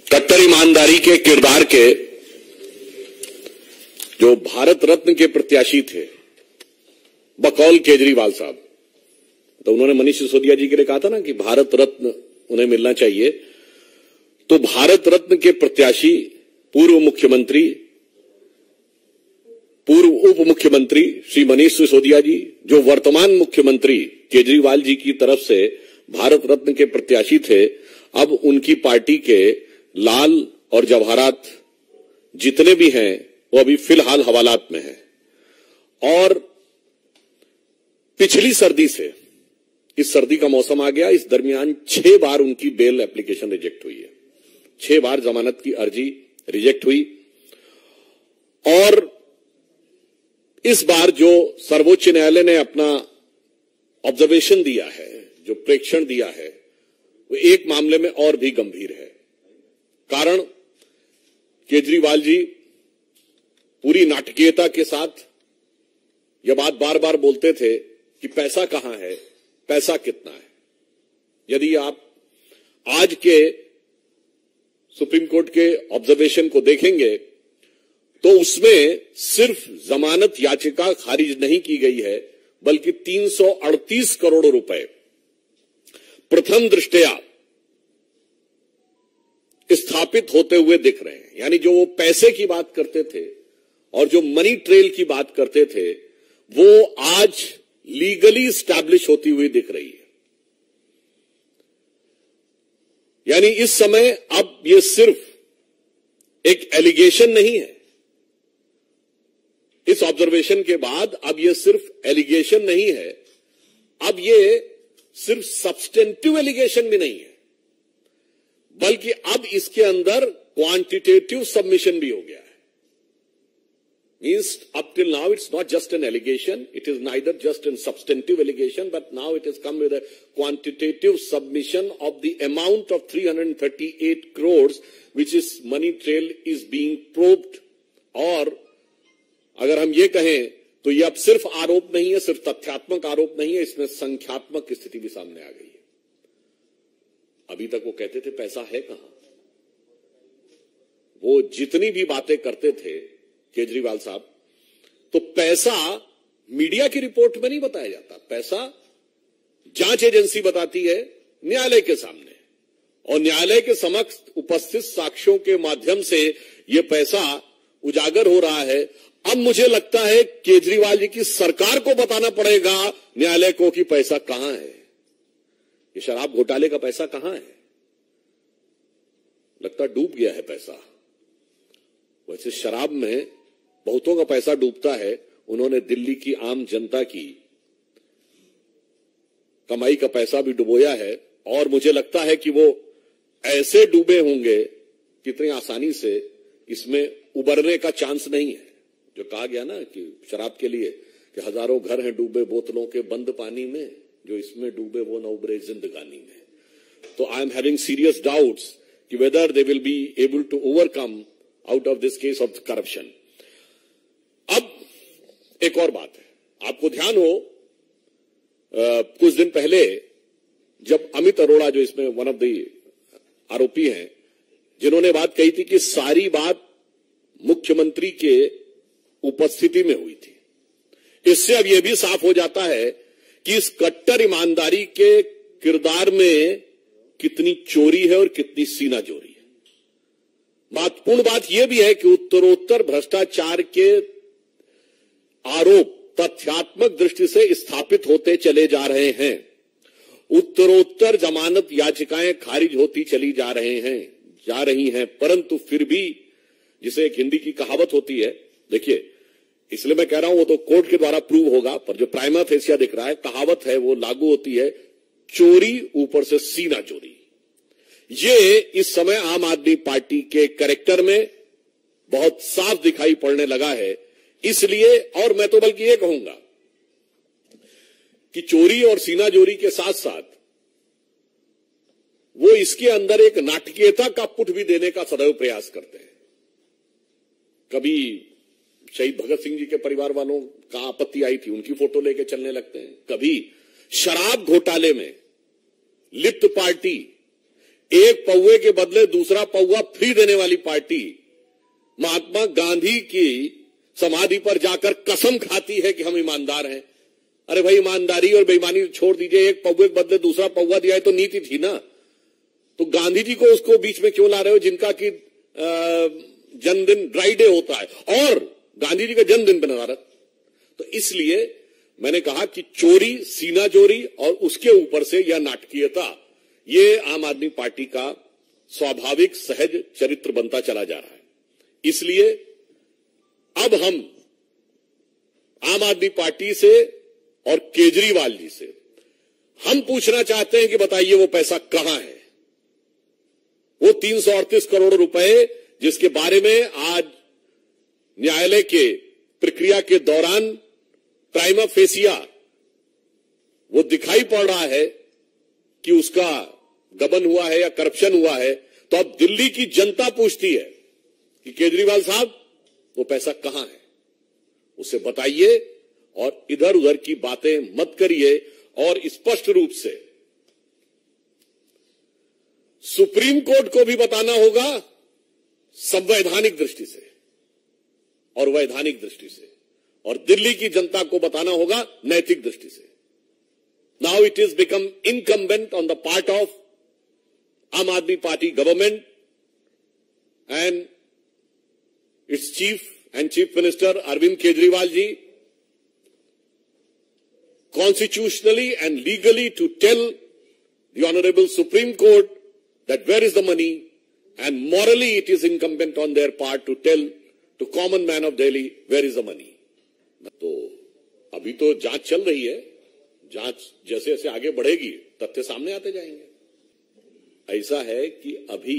कट्टर ईमानदारी के किरदार के जो भारत रत्न के प्रत्याशी थे बकौल केजरीवाल साहब, तो उन्होंने मनीष सिसोदिया जी के लिए कहा था ना कि भारत रत्न उन्हें मिलना चाहिए। तो भारत रत्न के प्रत्याशी पूर्व मुख्यमंत्री, पूर्व उप मुख्यमंत्री श्री मनीष सिसोदिया जी, जो वर्तमान मुख्यमंत्री केजरीवाल जी की तरफ से भारत रत्न के प्रत्याशी थे, अब उनकी पार्टी के लाल और जवाहरात जितने भी हैं वो अभी फिलहाल हवालात में हैं। और पिछली सर्दी से इस सर्दी का मौसम आ गया, इस दरमियान 6 बार उनकी बेल एप्लीकेशन रिजेक्ट हुई है। 6 बार जमानत की अर्जी रिजेक्ट हुई। और इस बार जो सर्वोच्च न्यायालय ने अपना ऑब्जर्वेशन दिया है, जो प्रेक्षण दिया है, वो एक मामले में और भी गंभीर है। कारण केजरीवाल जी पूरी नाटकीयता के साथ यह बात बार बार बोलते थे कि पैसा कहां है, पैसा कितना है। यदि आप आज के सुप्रीम कोर्ट के ऑब्जर्वेशन को देखेंगे तो उसमें सिर्फ जमानत याचिका खारिज नहीं की गई है, बल्कि 338 करोड़ रुपए प्रथम दृष्टया स्थापित होते हुए दिख रहे हैं। यानी जो वो पैसे की बात करते थे और जो मनी ट्रेल की बात करते थे, वो आज लीगली स्टैब्लिश होती हुई दिख रही है। यानी इस समय अब ये सिर्फ एक एलिगेशन नहीं है। इस ऑब्जर्वेशन के बाद अब ये सिर्फ एलिगेशन नहीं है, अब ये सिर्फ सब्सटेंटिव एलिगेशन भी नहीं है, बल्कि अब इसके अंदर क्वांटिटेटिव सबमिशन भी हो गया है। Means up till now it's not just an allegation, it is neither just a substantive allegation, but now it has come with a quantitative submission of the amount of 338 crores which is money trail is being probed। और अगर हम ये कहें तो ये अब सिर्फ आरोप नहीं है, सिर्फ तथ्यात्मक आरोप नहीं है, इसमें संख्यात्मक स्थिति भी सामने आ गई है। अभी तक वो कहते थे पैसा है कहां, वो जितनी भी बातें करते थे केजरीवाल साहब, तो पैसा मीडिया की रिपोर्ट में नहीं बताया जाता। पैसा जांच एजेंसी बताती है न्यायालय के सामने, और न्यायालय के समक्ष उपस्थित साक्ष्यों के माध्यम से यह पैसा उजागर हो रहा है। अब मुझे लगता है केजरीवाल जी की सरकार को बताना पड़ेगा न्यायालय को कि पैसा कहां है, ये शराब घोटाले का पैसा कहां है। लगता डूब गया है पैसा। वैसे शराब में बहुतों का पैसा डूबता है, उन्होंने दिल्ली की आम जनता की कमाई का पैसा भी डुबोया है, और मुझे लगता है कि वो ऐसे डूबे होंगे कितनी आसानी से इसमें उबरने का चांस नहीं है। जो कहा गया ना कि शराब के लिए कि हजारों घर हैं डूबे बोतलों के बंद पानी में, जो इसमें डूबे वो न उबरे जिंदगानी में। तो I am having serious doubts कि whether they will be able to overcome out of this case of corruption. अब एक और बात है, आपको ध्यान हो कुछ दिन पहले जब अमित अरोड़ा, जो इसमें वन ऑफ द आरोपी हैं, जिन्होंने बात कही थी कि सारी बात मुख्यमंत्री के उपस्थिति में हुई थी, इससे अब यह भी साफ हो जाता है कि इस कट्टर ईमानदारी के किरदार में कितनी चोरी है और कितनी सीनाजोरी है। महत्वपूर्ण बात यह भी है कि उत्तरोत्तर भ्रष्टाचार के आरोप तथ्यात्मक दृष्टि से स्थापित होते चले जा रहे हैं। उत्तरोत्तर जमानत याचिकाएं खारिज होती चली जा रही हैं, परंतु फिर भी, जिसे एक हिंदी की कहावत होती है, देखिए इसलिए मैं कह रहा हूं वो तो कोर्ट के द्वारा प्रूव होगा, पर जो प्राइमा फेसिया दिख रहा है, कहावत है वो लागू होती है, चोरी ऊपर से सीना चोरी। ये इस समय आम आदमी पार्टी के कैरेक्टर में बहुत साफ दिखाई पड़ने लगा है। इसलिए, और मैं तो बल्कि ये कहूंगा कि चोरी और सीनाजोरी के साथ साथ वो इसके अंदर एक नाटकीयता का पुट भी देने का सदैव प्रयास करते हैं। कभी शहीद भगत सिंह जी के परिवार वालों का आपत्ति आई थी, उनकी फोटो लेके चलने लगते हैं। कभी शराब घोटाले में लिप्त पार्टी एक पौवे के बदले दूसरा पौवा फ्री देने वाली पार्टी महात्मा गांधी की समाधि पर जाकर कसम खाती है कि हम ईमानदार हैं। अरे भाई, ईमानदारी और बेईमानी छोड़ दीजिए, एक पौवे के बदले दूसरा पौवा दिया है तो नीति थी ना। तो गांधी जी को उसको बीच में क्यों ला रहे हो, जिनका कि जन्मदिन ड्राई डे होता है और गांधी जी का जन्मदिन बना रहा। तो इसलिए मैंने कहा कि चोरी, सीना चोरी और उसके ऊपर से यह नाटकीयता, ये आम आदमी पार्टी का स्वाभाविक सहज चरित्र बनता चला जा रहा है। इसलिए अब हम आम आदमी पार्टी से और केजरीवाल जी से हम पूछना चाहते हैं कि बताइए वो पैसा कहां है। वो 338 करोड़ रुपए जिसके बारे में आज न्यायालय के प्रक्रिया के दौरान प्राइमा फेसिया वो दिखाई पड़ रहा है कि उसका गबन हुआ है या करप्शन हुआ है, तो अब दिल्ली की जनता पूछती है कि केजरीवाल साहब वो पैसा कहां है, उसे बताइए और इधर उधर की बातें मत करिए। और स्पष्ट रूप से सुप्रीम कोर्ट को भी बताना होगा संवैधानिक दृष्टि से और वैधानिक दृष्टि से, और दिल्ली की जनता को बताना होगा नैतिक दृष्टि से। Now it is become incumbent on the part of आम आदमी party government and it's chief and Chief Minister Arvind Kejriwal ji constitutionally and legally to tell the Honorable Supreme Court that where is the money, and morally it is incumbent on their part to tell to common man of Delhi where is the money. तो अभी तो जांच चल रही है, जांच जैसे जैसे आगे बढ़ेगी तथ्य सामने आते जाएंगे। ऐसा है कि अभी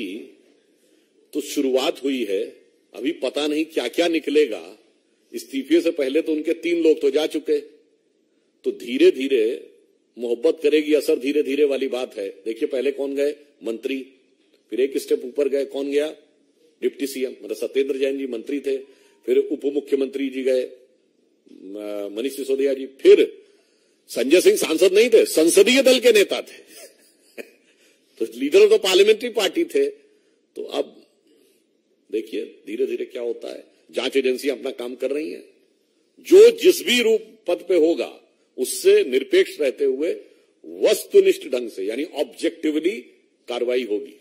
तो शुरुआत हुई है, अभी पता नहीं क्या क्या निकलेगा। इस्तीफे से पहले तो उनके 3 लोग तो जा चुके, तो धीरे धीरे मोहब्बत करेगी असर धीरे धीरे वाली बात है। देखिए पहले कौन गए, मंत्री, फिर एक स्टेप ऊपर गए, कौन गया, डिप्टी सीएम, मतलब सत्येंद्र जैन जी मंत्री थे, फिर उप मुख्यमंत्री जी गए मनीष सिसोदिया जी, फिर संजय सिंह सांसद नहीं थे, संसदीय दल के नेता थे तो leader of the parliamentary party थे। तो अब देखिए धीरे धीरे क्या होता है। जांच एजेंसी अपना काम कर रही है, जो जिस भी रूप पद पे होगा उससे निरपेक्ष रहते हुए वस्तुनिष्ठ ढंग से यानी ऑब्जेक्टिवली कार्रवाई होगी।